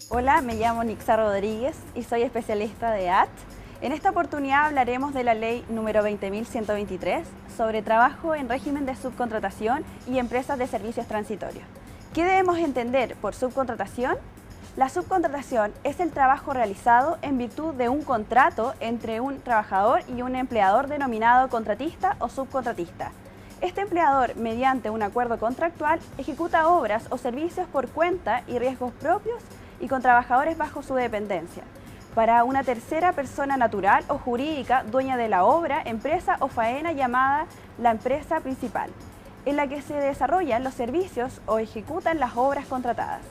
Hola, me llamo Nixa Rodríguez y soy especialista de AT. En esta oportunidad hablaremos de la ley número 20.123 sobre trabajo en régimen de subcontratación y empresas de servicios transitorios. ¿Qué debemos entender por subcontratación? La subcontratación es el trabajo realizado en virtud de un contrato entre un trabajador y un empleador denominado contratista o subcontratista. Este empleador, mediante un acuerdo contractual, ejecuta obras o servicios por cuenta y riesgos propios y con trabajadores bajo su dependencia, para una tercera persona natural o jurídica dueña de la obra, empresa o faena llamada la empresa principal, en la que se desarrollan los servicios o ejecutan las obras contratadas.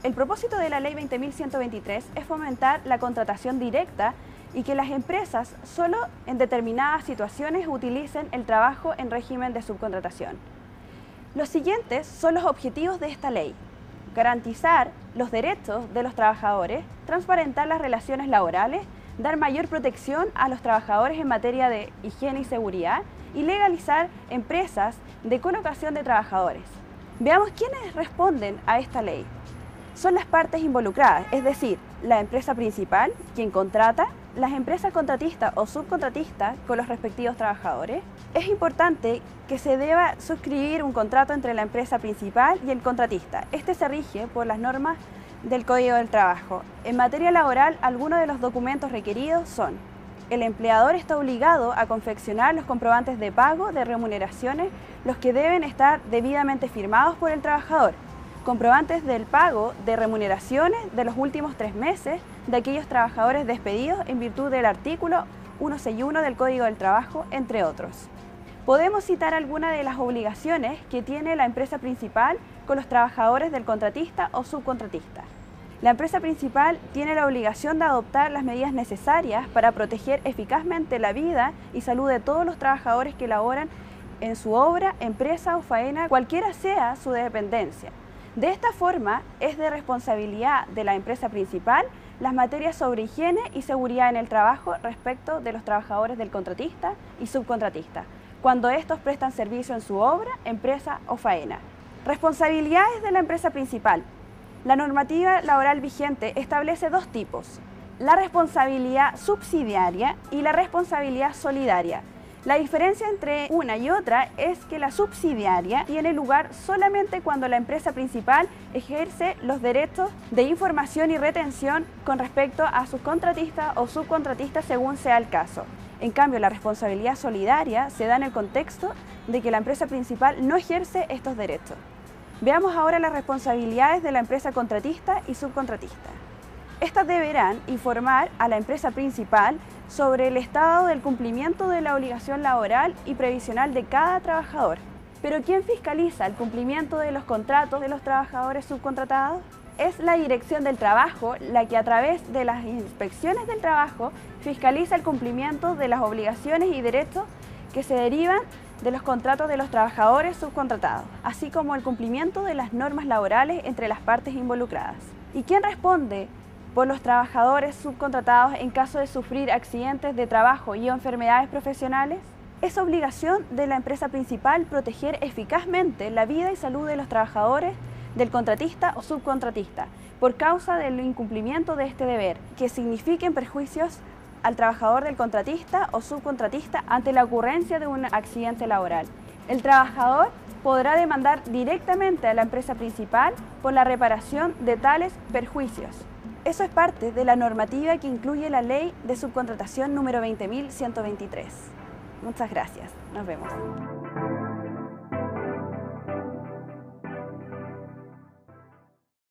El propósito de la Ley 20.123 es fomentar la contratación directa y que las empresas solo en determinadas situaciones utilicen el trabajo en régimen de subcontratación. Los siguientes son los objetivos de esta ley: garantizar los derechos de los trabajadores, transparentar las relaciones laborales, dar mayor protección a los trabajadores en materia de higiene y seguridad y legalizar empresas de colocación de trabajadores. Veamos quiénes responden a esta ley. Son las partes involucradas, es decir, la empresa principal, quien contrata, las empresas contratistas o subcontratistas con los respectivos trabajadores. Es importante que se deba suscribir un contrato entre la empresa principal y el contratista. Este se rige por las normas del Código del Trabajo. En materia laboral, algunos de los documentos requeridos son: el empleador está obligado a confeccionar los comprobantes de pago de remuneraciones, los que deben estar debidamente firmados por el trabajador, comprobantes del pago de remuneraciones de los últimos 3 meses de aquellos trabajadores despedidos en virtud del artículo 161 del Código del Trabajo, entre otros. Podemos citar algunas de las obligaciones que tiene la empresa principal con los trabajadores del contratista o subcontratista. La empresa principal tiene la obligación de adoptar las medidas necesarias para proteger eficazmente la vida y salud de todos los trabajadores que laboran en su obra, empresa o faena, cualquiera sea su dependencia. De esta forma, es de responsabilidad de la empresa principal las materias sobre higiene y seguridad en el trabajo respecto de los trabajadores del contratista y subcontratista, cuando estos prestan servicio en su obra, empresa o faena. Responsabilidades de la empresa principal. La normativa laboral vigente establece dos tipos: la responsabilidad subsidiaria y la responsabilidad solidaria. La diferencia entre una y otra es que la subsidiaria tiene lugar solamente cuando la empresa principal ejerce los derechos de información y retención con respecto a sus contratistas o subcontratistas según sea el caso. En cambio, la responsabilidad solidaria se da en el contexto de que la empresa principal no ejerce estos derechos. Veamos ahora las responsabilidades de la empresa contratista y subcontratista. Estas deberán informar a la empresa principal sobre el estado del cumplimiento de la obligación laboral y previsional de cada trabajador. ¿Pero quién fiscaliza el cumplimiento de los contratos de los trabajadores subcontratados? Es la Dirección del Trabajo la que, a través de las inspecciones del trabajo, fiscaliza el cumplimiento de las obligaciones y derechos que se derivan de los contratos de los trabajadores subcontratados, así como el cumplimiento de las normas laborales entre las partes involucradas. ¿Y quién responde por los trabajadores subcontratados en caso de sufrir accidentes de trabajo y enfermedades profesionales? Es obligación de la empresa principal proteger eficazmente la vida y salud de los trabajadores del contratista o subcontratista por causa del incumplimiento de este deber, que signifiquen perjuicios al trabajador del contratista o subcontratista ante la ocurrencia de un accidente laboral. El trabajador podrá demandar directamente a la empresa principal por la reparación de tales perjuicios. Eso es parte de la normativa que incluye la Ley de Subcontratación número 20.123. Muchas gracias. Nos vemos.